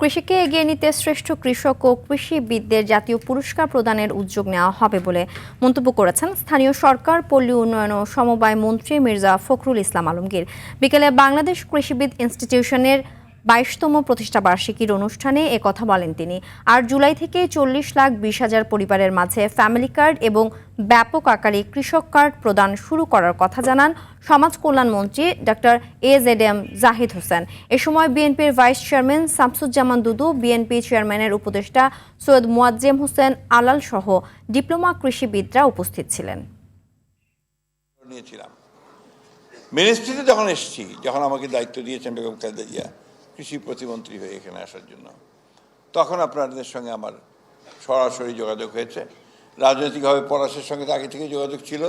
কৃষিকে এগিয়ে নিতে শ্রেষ্ঠ কৃষক ও কৃষিবিদদের জাতীয় পুরস্কার প্রদানের উদ্যোগ নেওয়া হবে বলে মন্তব্য করেছেন স্থানীয় সরকার, পল্লী উন্নয়ন ও সমবায় মন্ত্রী মির্জা ফখরুল ইসলাম আলমগীর। বিকেলে বাংলাদেশ কৃষিবিদ ইনস্টিটিউশনের 22তম প্রতিষ্ঠাবার্ষিকীর অনুষ্ঠানে একথা বলেন তিনি। আর জুলাই থেকে 40,20,000 পরিবারের মাঝে ফ্যামিলি কার্ড এবং ব্যাপক আকারে কৃষক কার্ড প্রদান শুরু করার কথা জানান সমাজ কল্যাণ মন্ত্রী ডক্টর AZM জাহিদ হোসেন। এ সময় বিএনপির ভাইস চেয়ারম্যান শামসুজ্জামান দুদু, বিএনপি চেয়ারম্যানের উপদেষ্টা সৈয়দ মোয়াজ্জেম হোসেন আলাল সহ ডিপ্লোমা কৃষিবিদরা উপস্থিত ছিলেন। মিনিস্ট্রিতে যখন এসেছি, যখন আমাকে দায়িত্ব দিয়েছেন বেগম খালেদা জিয়া কৃষি প্রতিমন্ত্রী হয়ে এখানে আসার জন্য, তখন আপনাদের সঙ্গে আমার সরাসরি যোগাযোগ হয়েছে। রাজনৈতিকভাবে পলাশের সঙ্গে তো আগে থেকে যোগাযোগ ছিল।